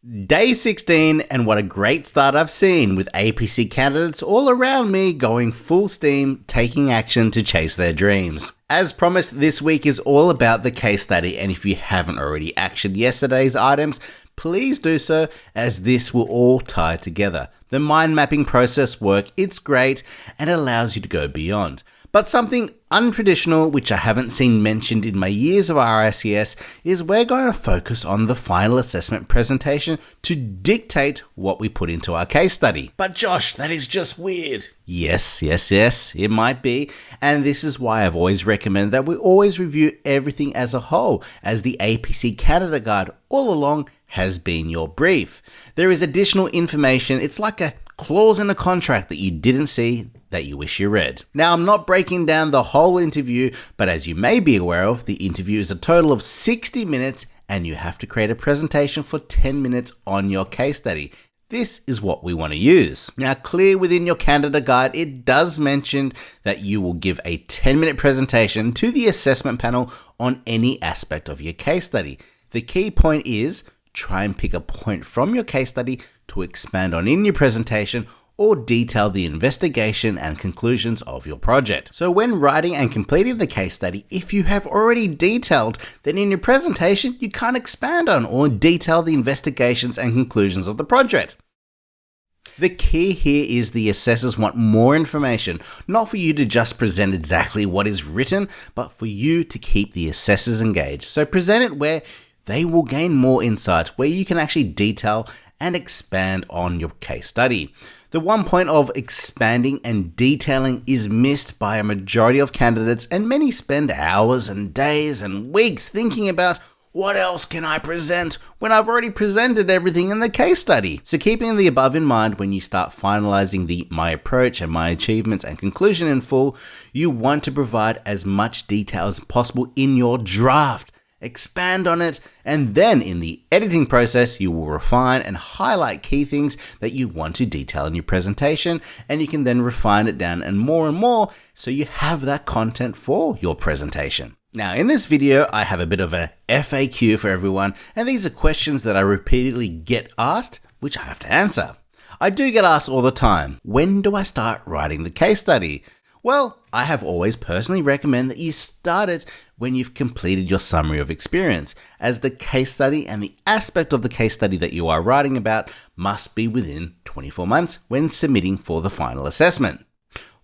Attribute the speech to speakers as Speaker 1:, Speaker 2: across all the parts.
Speaker 1: Day 16, and what a great start I've seen, with APC candidates all around me going full steam, taking action to chase their dreams. As promised, this week is all about the case study, and if you haven't already actioned yesterday's items, please do so, as this will all tie together. The mind mapping process work, it's great and allows you to go beyond. But something untraditional, which I haven't seen mentioned in my years of RICS, is we're going to focus on the final assessment presentation to dictate what we put into our case study. But Josh, that is just weird. Yes, it might be. And this is why I've always recommended that we always review everything as a whole, as the APC candidate guide all along has been your brief. There is additional information. It's like a clause in a contract that you didn't see that you wish you read. Now, I'm not breaking down the whole interview, but as you may be aware of, the interview is a total of 60 minutes and you have to create a presentation for 10 minutes on your case study. This is what we want to use. Now, clear within your candidate guide, it does mention that you will give a 10-minute presentation to the assessment panel on any aspect of your case study. The key point is try and pick a point from your case study to expand on in your presentation or detail the investigation and conclusions of your project. So when writing and completing the case study, if you have already detailed, then in your presentation, you can't expand on or detail the investigations and conclusions of the project. The key here is the assessors want more information, not for you to just present exactly what is written, but for you to keep the assessors engaged. So present it where they will gain more insight, where you can actually detail and expand on your case study. The one point of expanding and detailing is missed by a majority of candidates, and many spend hours and days and weeks thinking about what else can I present when I've already presented everything in the case study. So keeping the above in mind when you start finalizing the my approach and my achievements and conclusion in full, you want to provide as much detail as possible in your draft. Expand on it, and then in the editing process, you will refine and highlight key things that you want to detail in your presentation, and you can then refine it down and more so you have that content for your presentation. Now, in this video, I have a bit of a FAQ for everyone, and these are questions that I repeatedly get asked, which I have to answer. I do get asked all the time, when do I start writing the case study? Well, I have always personally recommended that you start it when you've completed your summary of experience, as the case study and the aspect of the case study that you are writing about must be within 24 months when submitting for the final assessment.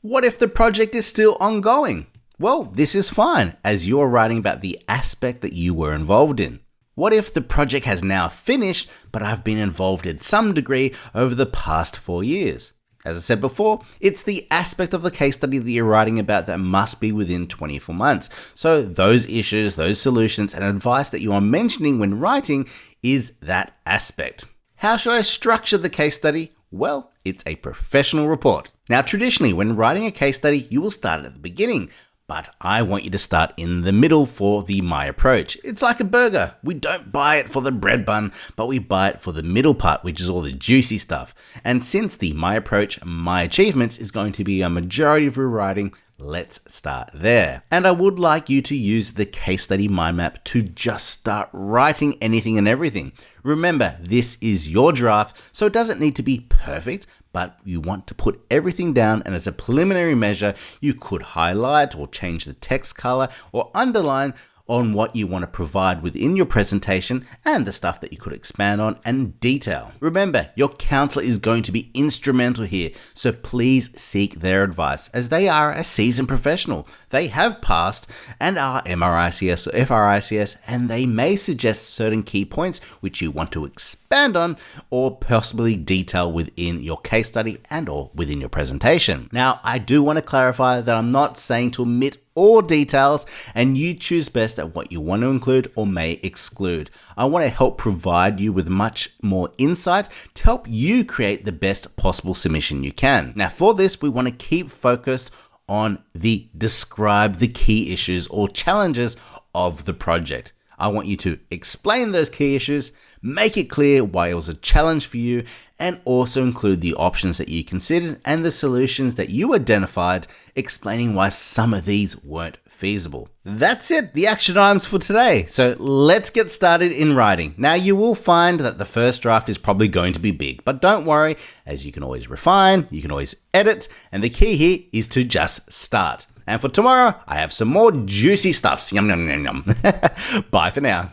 Speaker 1: What if the project is still ongoing? Well, this is fine, as you are writing about the aspect that you were involved in. What if the project has now finished, but I've been involved in some degree over the past 4 years? As I said before, it's the aspect of the case study that you're writing about that must be within 24 months. So those issues, those solutions, and advice that you are mentioning when writing is that aspect. How should I structure the case study? Well, it's a professional report. Now, traditionally, when writing a case study, you will start at the beginning, but I want you to start in the middle for the my approach. It's like a burger. We don't buy it for the bread bun, but we buy it for the middle part, which is all the juicy stuff. And since the my approach, my achievements is going to be a majority of your writing, let's start there. And I would like you to use the case study mind map to just start writing anything and everything. Remember, this is your draft, so it doesn't need to be perfect, but you want to put everything down, and as a preliminary measure, you could highlight or change the text color or underline on what you want to provide within your presentation and the stuff that you could expand on and detail. Remember, your counselor is going to be instrumental here, so please seek their advice, as they are a seasoned professional. They have passed and are MRICS or FRICS, and they may suggest certain key points which you want to expand on or possibly detail within your case study and or within your presentation. Now, I do want to clarify that I'm not saying to omit all details, and you choose best at what you want to include or may exclude. I want to help provide you with much more insight to help you create the best possible submission you can. Now, for this, we want to keep focused on describe the key issues or challenges of the project. I want you to explain those key issues, make it clear why it was a challenge for you, and also include the options that you considered and the solutions that you identified, explaining why some of these weren't feasible. That's it, the action items for today. So let's get started in writing. Now you will find that the first draft is probably going to be big, but don't worry, as you can always refine, you can always edit, and the key here is to just start. And for tomorrow, I have some more juicy stuffs. Yum, yum, yum, yum. Bye for now.